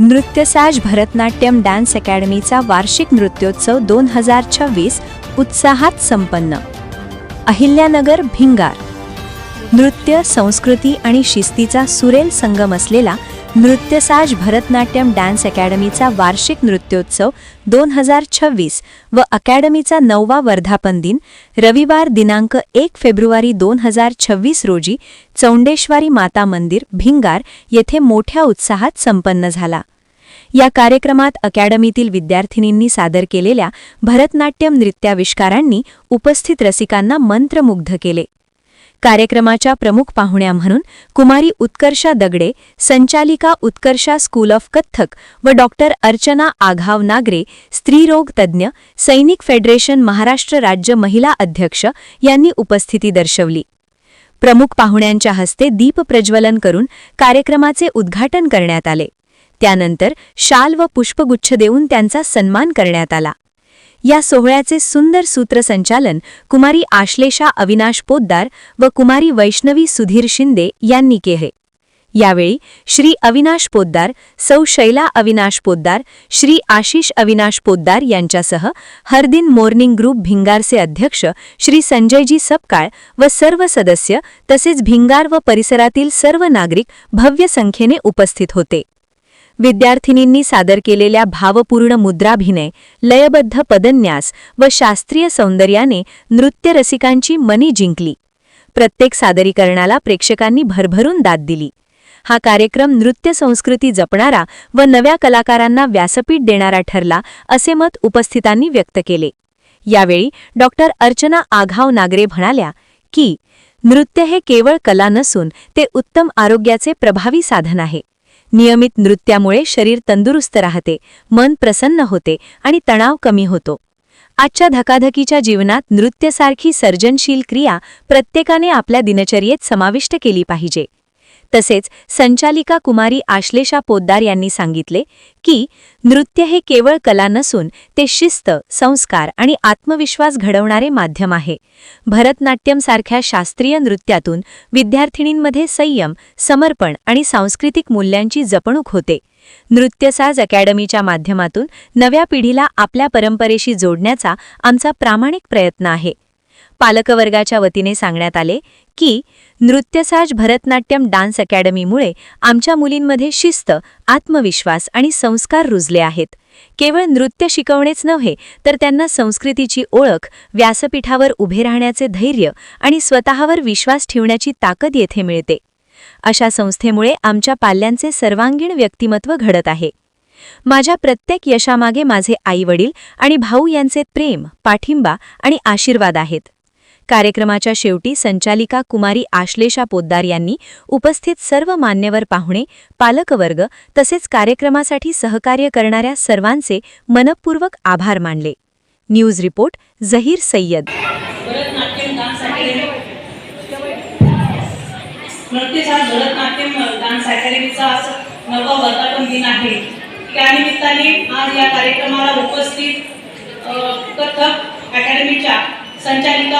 नृत्यसाज Bharatanatyam dance अकॅडमीचा वार्षिक नृत्योत्सव 2026 उत्साहात संपन्न. अहिल्यानगर भिंगार. नृत्य, संस्कृती आणि शिस्तीचा सुरेल संगम असलेला नृत्यसाज भरतनाट्यम डान्स अकॅडमीचा वार्षिक नृत्योत्सव 2026 व अकॅडमीचा 9वा वर्धापन दिन रविवार दिनांक 1 फेब्रुवारी 2026 रोजी चौंडेश्वरी माता मंदिर भिंगार येथे मोठ्या उत्साहात संपन्न झाला. या कार्यक्रमात अकॅडमीतील विद्यार्थिनींनी सादर केलेल्या भरतनाट्यम नृत्याविष्कारांनी उपस्थित रसिकांना मंत्रमुग्ध केले. कार्यक्रमाच्या प्रमुख पाहुण्या म्हणून कुमारी उत्कर्षा दगडे, संचालिका उत्कर्षा स्कूल ऑफ कथ्थक व डॉक्टर अर्चना आघाव नागरे, स्त्रीरोग तज्ज्ञ, सैनिक फेडरेशन महाराष्ट्र राज्य महिला अध्यक्ष यांनी उपस्थिती दर्शवली. प्रमुख पाहुण्यांच्या हस्ते दीप प्रज्वलन करून कार्यक्रमाचे उद्घाटन करण्यात आले. त्यानंतर शाल व पुष्पगुच्छ देऊन त्यांचा सन्मान करण्यात आला. या सोहळ्याचे सुंदर सूत्रसंचालन कुमारी आश्लेषा अविनाश पोद्दार व कुमारी वैष्णवी सुधीर शिंदे यांनी केले. यावेळी श्री अविनाश पोद्दार, सौ शैला अविनाश पोद्दार, श्री आशिष अविनाश पोद्दार यांच्यासह हरदिन मॉर्निंग ग्रुप भिंगारचे अध्यक्ष श्री संजयजी सपकाळ व सर्व सदस्य तसेच भिंगार व परिसरातील सर्व नागरिक भव्य संख्येने उपस्थित होते. विद्यार्थिनींनी सादर केलेल्या भावपूर्ण मुद्राभिनय, लयबद्ध पदन्यास व शास्त्रीय सौंदर्याने नृत्य रसिकांची मने जिंकली. प्रत्येक सादरीकरणाला प्रेक्षकांनी भरभरून दाद दिली. हा कार्यक्रम नृत्य संस्कृती जपणारा व नव्या कलाकारांना व्यासपीठ देणारा ठरला असे मत उपस्थितांनी व्यक्त केले. यावेळी डॉक्टर अर्चना आघाव नागरे म्हणाल्या की नृत्य हे केवळ कला नसून ते उत्तम आरोग्याचे प्रभावी साधन आहे. नियमित नृत्यामुळे शरीर तंदुरुस्त राहते, मन प्रसन्न होते आणि तणाव कमी होतो. आजच्या धकाधकीच्या जीवनात नृत्यासारखी सर्जनशील क्रिया प्रत्येकाने आपल्या दिनचर्येत समाविष्ट केली पाहिजे. तसेच संचालिका कुमारी आश्लेषा पोद्दार यांनी सांगितले की नृत्य हे केवळ कला नसून ते शिस्त, संस्कार आणि आत्मविश्वास घडवणारे माध्यम आहे. भरतनाट्यमसारख्या शास्त्रीय नृत्यातून विद्यार्थिनींमध्ये संयम, समर्पण आणि सांस्कृतिक मूल्यांची जपणूक होते. नृत्यसाज अकॅडमीच्या माध्यमातून नव्या पिढीला आपल्या परंपरेशी जोडण्याचा आमचा प्रामाणिक प्रयत्न आहे. पालकवर्गाच्या वतीने सांगण्यात आले की नृत्यसाज भरतनाट्यम डान्स अकॅडमीमुळे आमच्या मुलींमध्ये शिस्त, आत्मविश्वास आणि संस्कार रुजले आहेत. केवळ नृत्य शिकवणेच नव्हे तर त्यांना संस्कृतीची ओळख, व्यासपीठावर उभे राहण्याचे धैर्य आणि स्वतःवर विश्वास ठेवण्याची ताकद येथे मिळते. अशा संस्थेमुळे आमच्या पाल्यांचे सर्वांगीण व्यक्तिमत्व घडत आहे. माझ्या प्रत्येक यशामागे माझे आई-वडील आणि भाऊ यांचे प्रेम, पाठिंबा आणि आशीर्वाद आहेत. कार्यक्रमाच्या शेवटी संचालिका कुमारी आश्लेषा पोद्दार यांनी उपस्थित सर्व मान्यवर पाहुणे, पालकवर्ग तसेच कार्यक्रमासाठी सहकार्य करणाऱ्या सर्वांचे मनपूर्वक आभार मानले. News report Zaheer Sayyed. Nrityasaj Bharatanatyam dance अकॅडमीचा 9वा वर्धापन दिन आहे. त्यानिमित्ताने आज या कार्यक्रमाला उपस्थित कथक अकॅडमीच्या संचालिका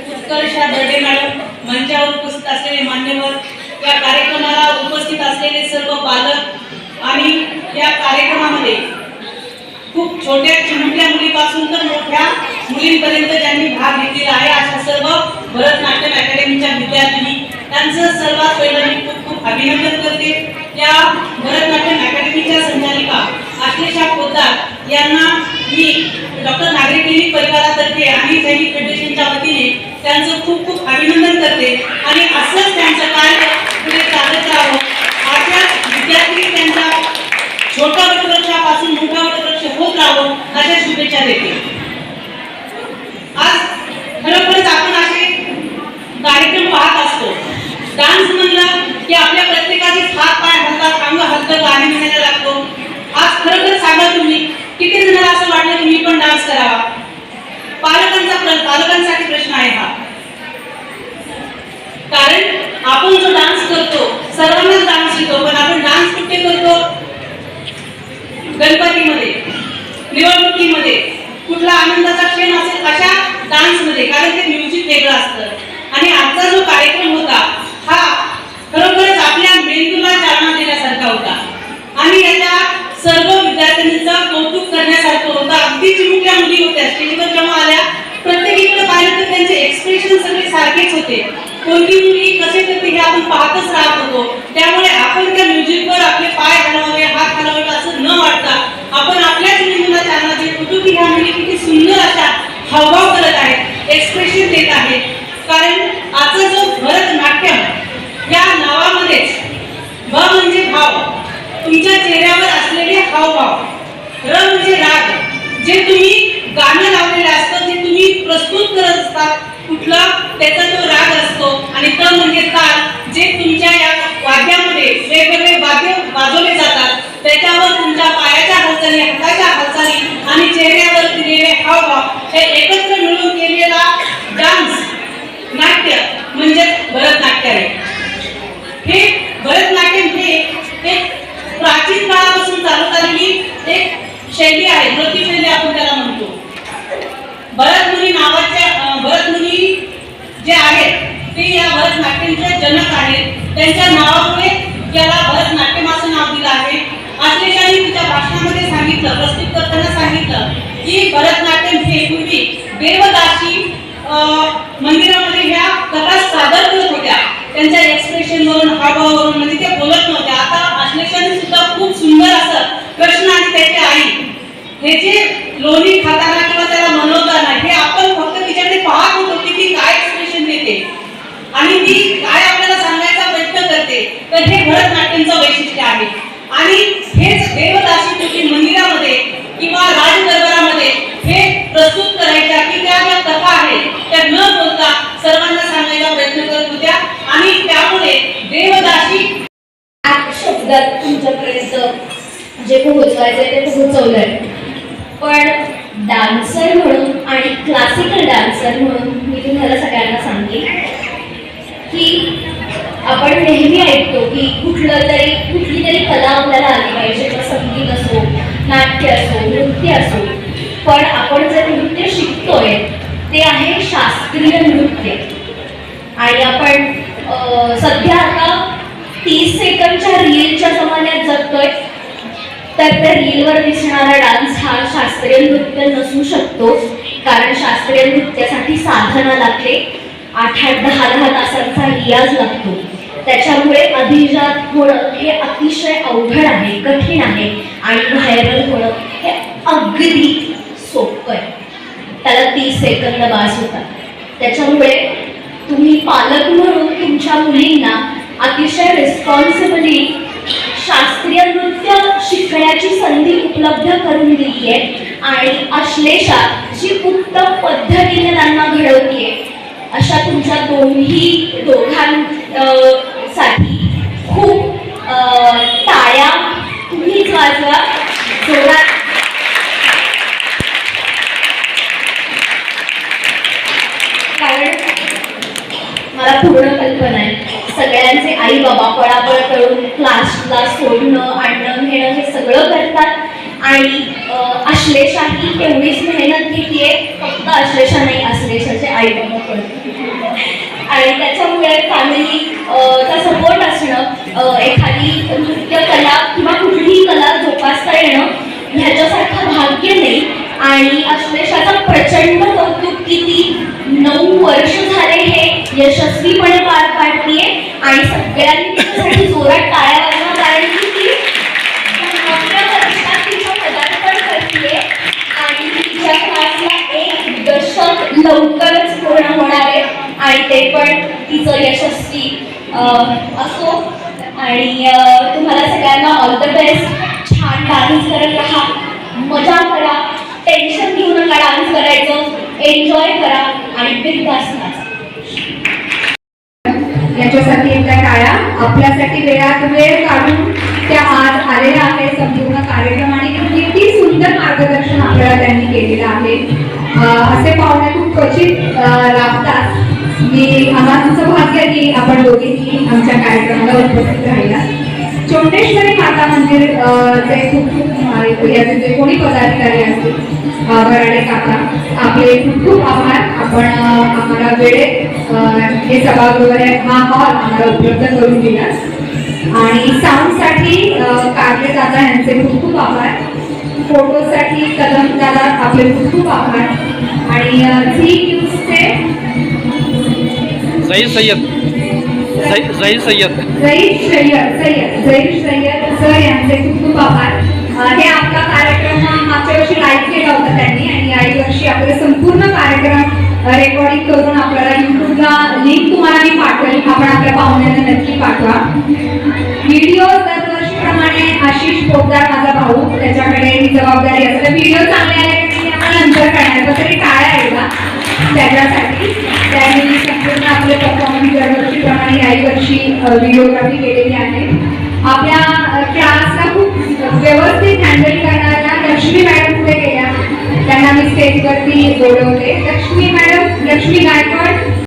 उत्कर्षा दगडे मॅडम, मंचावर उपस्थित असलेले मान्यवर, या कार्यक्रमाला उपस्थित असलेले सर्व पालक आणि या कार्यक्रमामध्ये खूप छोट्या चिमुकल्या मुलीपासून तर मोठ्या मुलींपर्यंत ज्यांनी भाग घेतलेला आहे अशा सर्व भरतनाट्यम अकॅडमीच्या विद्यार्थिनी, त्यांचं सर्वात पहिलं मी खूप खूप अभिनंदन करते. या भरतनाट्यम अकॅडमीच्या संचालिका आश्लेषा पोद्दार यांना मी डॉक्टर नागरे क्लिनिक परिवारातर्फे आणि सैनिक फेडरेशनच्या वतीने त्यांचं खूप खूप अभिनंदन करते आणि असंच त्यांचं कार्य पुढे चालत राहावं. अशाच विद्यार्थी त्यांचा छोटा वटवृक्षापासून मोठा वटवृक्ष होत राहावं अशा शुभेच्छा देते. आज खरोखरच आपण असे कार्यक्रम पाहत असतो. डान्स म्हणलं की आपल्या प्रत्येकाचे हात पाय हलतात, अंग हलतं, गाणी म्हणायला लागतो. आज खरोखर सांगा तुम्ही किती जणांना असं वाटलं की मी पण डान्स करावा. पालकांसाठी प्रश्न आहे हा. कारण आपण जो डान्स करतो, सर्वांनाच डान्स येतो, पण आपण डान्स कुठे करतो? गणपतीमध्ये, निवडणुकीमध्ये, कुठला आनंदाचा क्षण असेल अशा डान्समध्ये, कारण ते म्युझिक वेगळं असतं. आणि आजचा जो कार्यक्रम होता हा खरोखरच आपल्या मेंदूला चालना देण्यासारखा होता. सुद्धा कौतुक करण्यासारखं होतं. अगदी चिमुकल्या मुली होत्या स्टेजवर जेव्हा आल्या, प्रत्येकीकडे पाहिलं तर त्यांचे एक्सप्रेशन सगळे सारखेच होते. कोणती मुलगी कसे करते हे आपण पाहतच राहत होतो. त्यामुळे आपण त्या म्युझिकवर आपले पाय हलवावे, हात हलवावे असं न वाटता आपण आपल्याच मेंदूला चालना देत होतो की ह्या मुली किती सुंदर अशा हावभाव करत आहेत, एक्सप्रेशन देत आहेत. कारण आजचा जो भरतनाट्यम या नावामध्येच भ म्हणजे भाव, तुमच्या चेहऱ्यावर असलेले हावभाव, र म्हणजे राग, जे तुम्ही गाणं लावलेलं असतं, जे तुम्ही प्रस्तुत करत असतात कुठला त्याचा तो राग असतो. आणि त म्हणजे ताल, जे तुमच्या या वाद्यामध्ये वेगवेगळे वाद्य वाजवले जातात, त्याच्यावर तुमच्या पायाच्या हालचाली, हाताच्या हालचाली आणि चेहऱ्यावर दिलेले हावभाव हे एकत्र मिळून केलेला डान्स नाट्य म्हणजे भरतनाट्य आहे. हे भरतनाट्यम हे एक प्राचीन काळापासून चालत आलेली एक शैली आहे, नृत्यशैली आपण त्याला म्हणतो. भरतमुनी जे आहेत ते या भरतनाट्यमचे जनक आहेत. त्यांच्या नावामुळे याला भरतनाट्यम असं नाव दिलं आहे. आश्लेषाने तिच्या भाषणामध्ये सांगितलं, प्रस्तुत करताना सांगितलं की भरतनाट्यम हे पूर्वी देवदासी मंदिरामध्ये ह्या कथा सादर करत होत्या. त्यांच्या एक्सप्रेशनवरून, हावभावावरून, म्हणजे त्या बोलत नव्हत्या. आता आश्लेषाने सुद्धा खूप सुंदर असं कृष्ण आणि त्याची आई हे जे लोणी खाताना किंवा त्याला मनवताना हे आपण फक्त तिच्याकडे पाहत होतो की ती काय एक्सप्रेशन देते आणि ती काय आपल्याला सांगायचा प्रयत्न करते. तर हे भरतनाट्यमचं वैशिष्ट्य आहे. आणि हेच देवदासी तुझी मंदिरामध्ये किंवा राजदरबारामध्ये हे प्रस्तुत करायच्या की त्या ज्या कथा आहेत त्या न बोलता सर्वांना सांगायचा प्रयत्न करत होत्या. आणि त्यामुळे देवदासी शब्दात तुमच्यापर्यंत जे पोहोचवायचं ते पोहोचवलंय. पण डान्सर म्हणून आणि क्लासिकल डान्सर म्हणून मी तुम्हाला सगळ्यांना सांगेन की आपण नेहमी ऐकतो की कुठली तरी कला आपल्याला आली पाहिजे, मग संगीत असो, नाट्य असो, नृत्य असो. पण आपण जे नृत्य शिकतोय ते आहे शास्त्रीय नृत्य. आणि आपण सध्या आता 30 सेकंदच्या रीलच्या जमान्यात जगतोय. तर त्या रीलवर दिसणारा डान्स हा शास्त्रीय नृत्य नसू शकतो. कारण शास्त्रीय नृत्यासाठी साधना लागते, 8-10 तासांचा रियाज लागतो. त्याच्यामुळे अभिजात होणं हे अतिशय अवघड आहे, कठीण आहे. आणि व्हायरल होणं हे अगदी सोपं आहे. त्याला 30 सेकंद बास होतात. त्याच्यामुळे तुम्ही पालक म्हणून तुमच्या मुलींना अतिशय रिस्पॉन्सिबली शास्त्रीय नृत्य शिकण्याची संधी उपलब्ध करून दिली आहे. आणि अश्लेषा जी उत्तम पद्धतीने त्यांना घडवतीये, अशा तुमच्या दोघांसाठी खूप टाळ्या तुम्हीच वाजवा जोरात. कारण मला पूर्ण कल्पना आहे सगळ्यांचे आई बाबा पळापळ करून क्लासला सोडणं, आणणं, घेणं हे सगळं करतात. आणि अश्लेषाही तेवढीच मेहनत घेतीये. फक्त अश्लेषा नाही, अश्लेषाचे आई बाबा पण. आणि त्याच्यामुळे फॅमिलीचा सपोर्ट असणं, एखादी नृत्य कला किंवा कुठलीही कला जोपासता येणं ह्याच्यासारखं भाग्य नाही. आणि अश्लेषाचं प्रचंड कौतुक की ती 9 वर्ष झाले हे यशस्वीपणे पार पाडतीये. आणि सगळ्यांनी त्याच्यासाठी जोरात टाळ्या वाजवा. कारण की ती 9व्या वर्षात तिचं पदार्पण करतीये. आणि तिच्या क्लासला 1 दशक लवकरच पूर्ण होणार आहे. आणि ते पण तिचं यशस्वी असो. आणि तुम्हाला सगळ्यांना ऑल द बेस्ट. छान डान्स करत राहा, मजा करा, टेन्शन घेऊ नका. डान्स करायचं, एन्जॉय करा आणि बिनधास्त नाचा. याच्यासाठी एकदा टाळ्या. आपल्यासाठी वेळात वेळ काढून त्या आज आलेल्या आहेत संपूर्ण कार्यक्रम. आणि किती सुंदर मार्गदर्शन आपल्याला त्यांनी केलेलं आहे. असे पाहुणे खूप क्वचित लाभतात. आम्हाला भाग्य की आपण दोघींनी आमच्या कार्यक्रमाला उपस्थित राहिला. चोंडेश्वरी माता मंदिर जे खूप याचे जे कोणी पदाधिकारी असतील, बराडे काका, आपले खूप खूप आभार. आपण आम्हाला वेळेत हे सभागृह हा हॉल आम्हाला उपलब्ध करून दिला. आणि साऊंडसाठी कारले दादा यांचे खूप खूप आभार. फोटोसाठी कदम दादा आपले खूप खूप आभार आणि झी न्यूजचे झहीर सय्यद झहीर सय्यद झहीर सय्यद सर यांचे खूप खूप आभार. हे आपला कार्यक्रम मागच्या वर्षी लाईव्ह केला होता त्यांनी आणि याही वर्षी आपले संपूर्ण कार्यक्रम रेकॉर्डिंग करून आपल्याला युट्यूबला लिंक तुम्हाला मी पाठवेल. आपण आपल्या पाहुण्यांना नक्की पाठवा. व्हिडिओ दरवर्षीप्रमाणे आशिष पोद्दार माझा भाऊ त्याच्याकडे ही जबाबदारी असते. व्हिडिओ चांगले आले की आपण नंतर करणार पण तरी टाळ्या आहे का त्याच्यासाठी त्यांनी संपूर्ण आपले परफॉर्मन्स दरवर्षीप्रमाणे याही वर्षी व्हिडिओग्राफी केलेली आहे. आपल्या क्लासला खूप व्यवस्थित हँडल करणाऱ्या लक्ष्मी मॅडम पुढे गेल्या. त्यांना मी स्टेजवरती बोलवते. लक्ष्मी गायकवाड